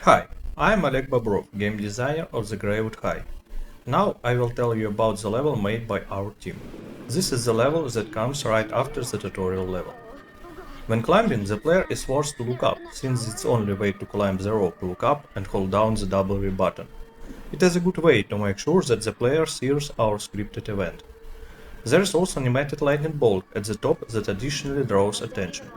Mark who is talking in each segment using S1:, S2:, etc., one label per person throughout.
S1: Hi, I'm Oleg Bobrov, game designer of the Gravewood High. Now I will tell you about the level made by our team. This is the level that comes right after the tutorial level. When climbing, the player is forced to look up, since it's the only way to climb the rope to look up and hold down the W button. It is a good way to make sure that the player sees our scripted event. There is also an animated lightning bolt at the top that additionally draws attention.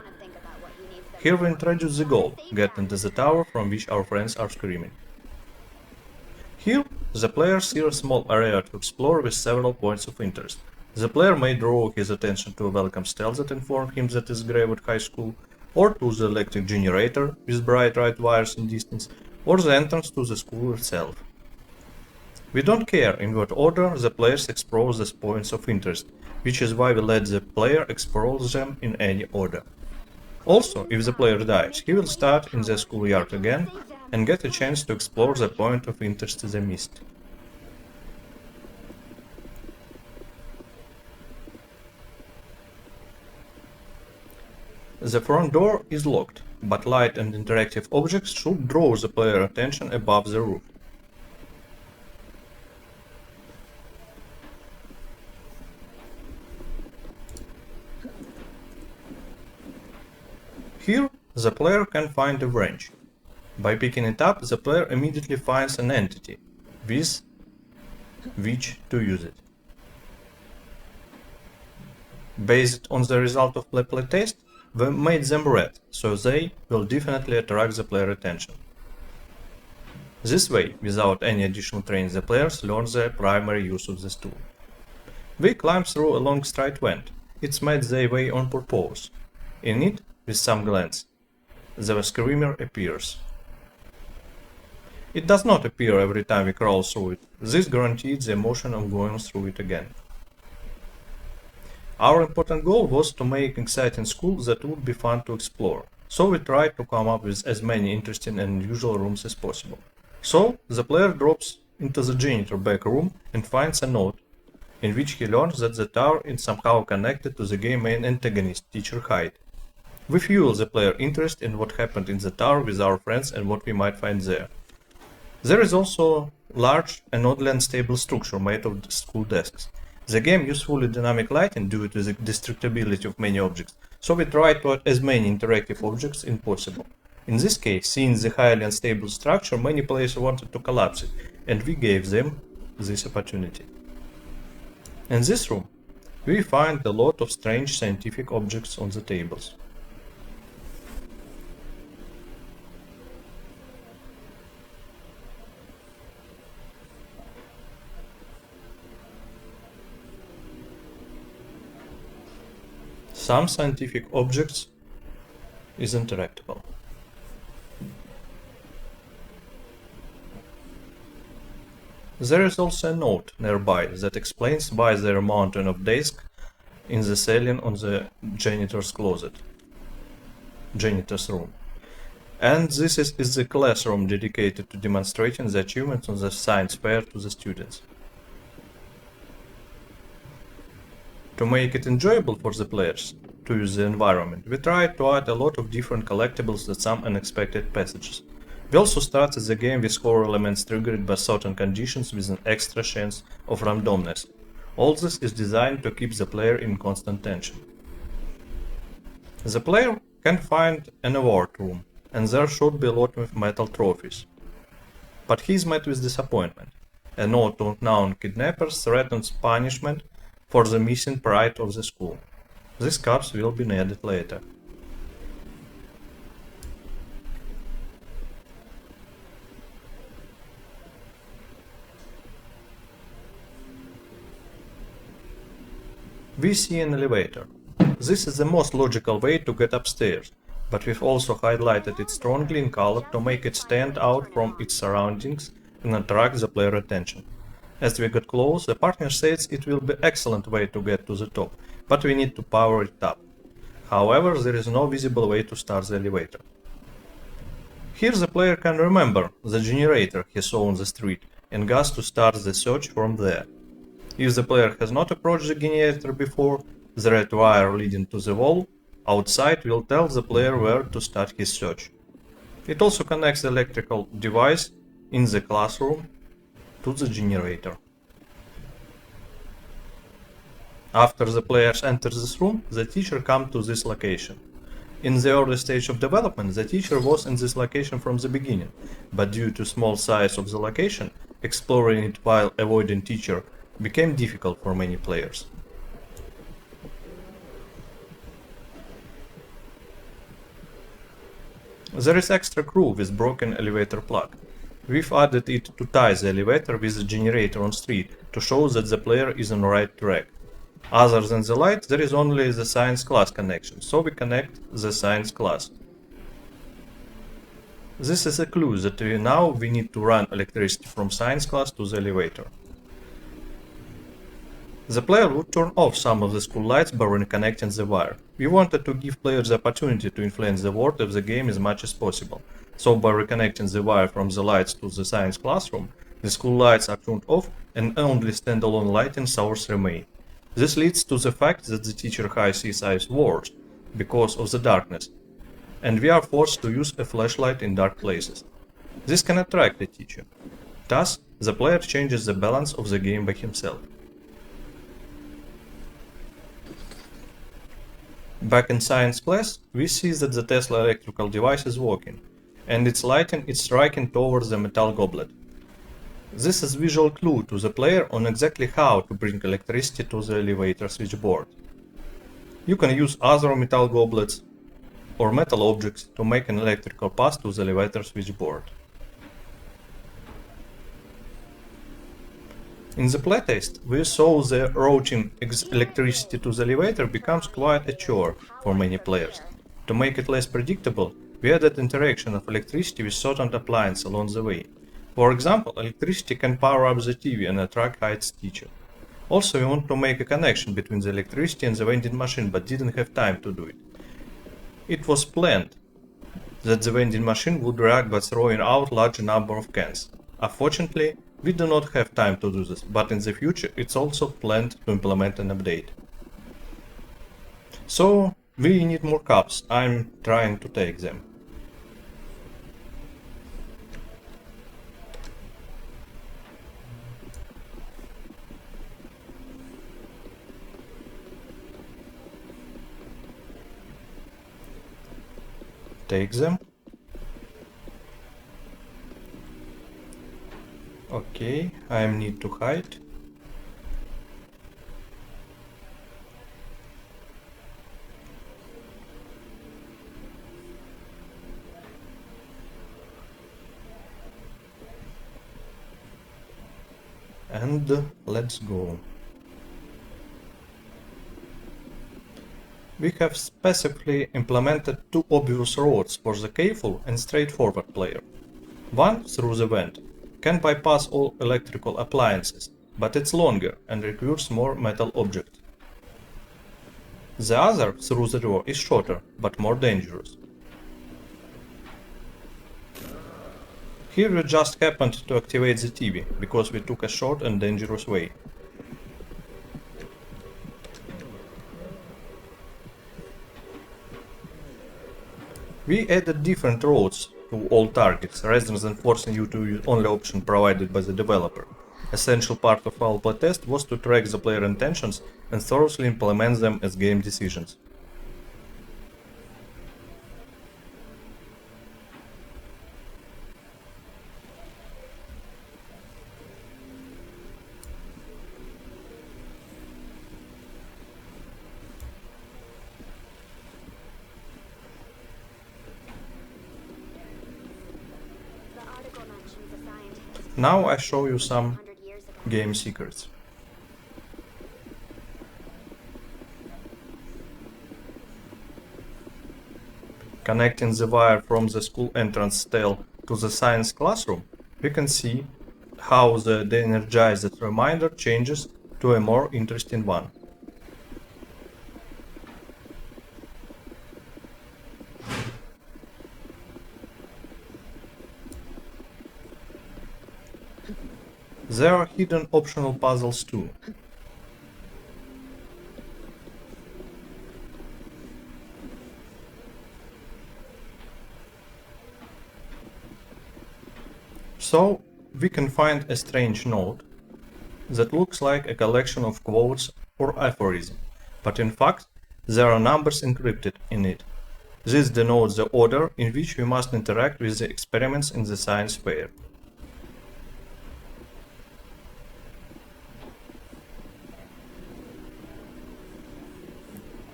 S1: Here we introduce the goal, get into the tower from which our friends are screaming. Here, the player sees a small area to explore with several points of interest. The player may draw his attention to a welcome stele that informs him that it is Gravewood High School, or to the electric generator with bright red wires in distance, or the entrance to the school itself. We don't care in what order the players explore these points of interest, which is why we let the player explore them in any order. Also, if the player dies, he will start in the schoolyard again and get a chance to explore the point of interest they missed. The front door is locked, but light and interactive objects should draw the player's attention above the roof. Here, the player can find a wrench. By picking it up, the player immediately finds an entity, with which to use it. Based on the result of play test, we made them red, so they will definitely attract the player attention. This way, without any additional training, the players learn the primary use of this tool. We climb through a long straight vent. It's made their way on purpose. In it, with some glance, the screamer appears. It does not appear every time we crawl through it. This guarantees the emotion of going through it again. Our important goal was to make exciting school that would be fun to explore, so we tried to come up with as many interesting and unusual rooms as possible. So, the player drops into the janitor back room and finds a note, in which he learns that the tower is somehow connected to the game main antagonist, Teacher Hyde. We fuel the player interest in what happened in the tower with our friends and what we might find there. There is also a large and oddly unstable structure made of school desks. The game uses fully dynamic lighting due to the destructibility of many objects, so we tried to add as many interactive objects as possible. In this case, seeing the highly unstable structure, many players wanted to collapse it, and we gave them this opportunity. In this room, we find a lot of strange scientific objects on the tables. Some scientific objects is interactable. There is also a note nearby that explains why there are mountain of discs in the ceiling on the janitor's room. And this is the classroom dedicated to demonstrating the achievements on the science fair to the students. To make it enjoyable for the players to use the environment, we tried to add a lot of different collectibles and some unexpected passages. We also started the game with horror elements triggered by certain conditions with an extra chance of randomness. All this is designed to keep the player in constant tension. The player can find an award room, and there should be a lot of metal trophies. But he is met with disappointment. A note to unknown kidnappers threatens punishment for the missing pride of the school. These cups will be needed later. We see an elevator. This is the most logical way to get upstairs, but we've also highlighted it strongly in color to make it stand out from its surroundings and attract the player attention. As we get close, the partner says it will be an excellent way to get to the top, but we need to power it up. However, there is no visible way to start the elevator. Here the player can remember the generator he saw on the street and goes to start the search from there. If the player has not approached the generator before, the red wire leading to the wall outside will tell the player where to start his search. It also connects the electrical device in the classroom to the generator. After the players enter this room, the teacher comes to this location. In the early stage of development, the teacher was in this location from the beginning, but due to small size of the location, exploring it while avoiding teacher became difficult for many players. There is extra crew with broken elevator plug. We've added it to tie the elevator with the generator on street to show that the player is on the right track. Other than the light, there is only the science class connection, so we connect the science class. This is a clue that now we need to run electricity from science class to the elevator. The player would turn off some of the school lights by reconnecting the wire. We wanted to give players the opportunity to influence the world of the game as much as possible. So by reconnecting the wire from the lights to the science classroom, the school lights are turned off and only standalone lighting source remain. This leads to the fact that the teacher high sees eyes worse because of the darkness, and we are forced to use a flashlight in dark places. This can attract the teacher. Thus, the player changes the balance of the game by himself. Back in science class, we see that the Tesla electrical device is working, and its lighting is striking towards the metal goblet. This is visual clue to the player on exactly how to bring electricity to the elevator switchboard. You can use other metal goblets or metal objects to make an electrical path to the elevator switchboard. In the playtest, we saw the routing electricity to the elevator becomes quite a chore for many players. To make it less predictable, we added interaction of electricity with certain appliances along the way. For example, electricity can power up the TV and attract its teacher. Also, we want to make a connection between the electricity and the vending machine, but didn't have time to do it. It was planned that the vending machine would react by throwing out large number of cans. Unfortunately, we do not have time to do this, but in the future it's also planned to implement an update. So, we need more cups. I'm trying to take them. Take them. Okay, I need to hide. And let's go. We have specifically implemented two obvious routes for the careful and straightforward player. One, through the vent, can bypass all electrical appliances, but it's longer and requires more metal objects. The other, through the door, is shorter, but more dangerous. Here we just happened to activate the TV, because we took a short and dangerous way. We added different roads to all targets, rather than forcing you to use only option provided by the developer. Essential part of our playtest was to track the player intentions and thoroughly implement them as game decisions. Now I show you some game secrets. Connecting the wire from the school entrance stele to the science classroom, we can see how the de-energized reminder changes to a more interesting one. There are hidden optional puzzles too. So we can find a strange note that looks like a collection of quotes or aphorisms, but in fact there are numbers encrypted in it. This denotes the order in which we must interact with the experiments in the science fair.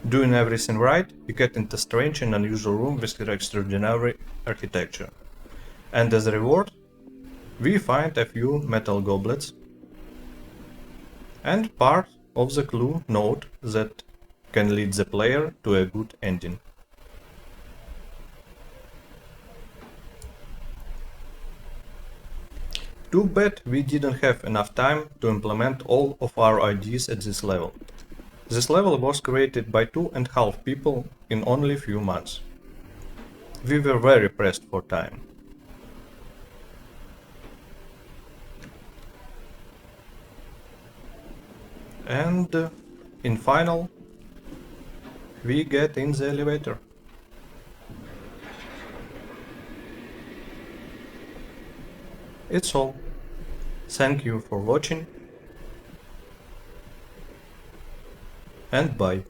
S1: Doing everything right, we get into a strange and unusual room with extraordinary architecture. And as a reward, we find a few metal goblets and part of the clue note that can lead the player to a good ending. Too bad we didn't have enough time to implement all of our ideas at this level. This level was created by 2.5 people in only few months. We were very pressed for time. And in final, we get in the elevator. It's all. Thank you for watching and bye.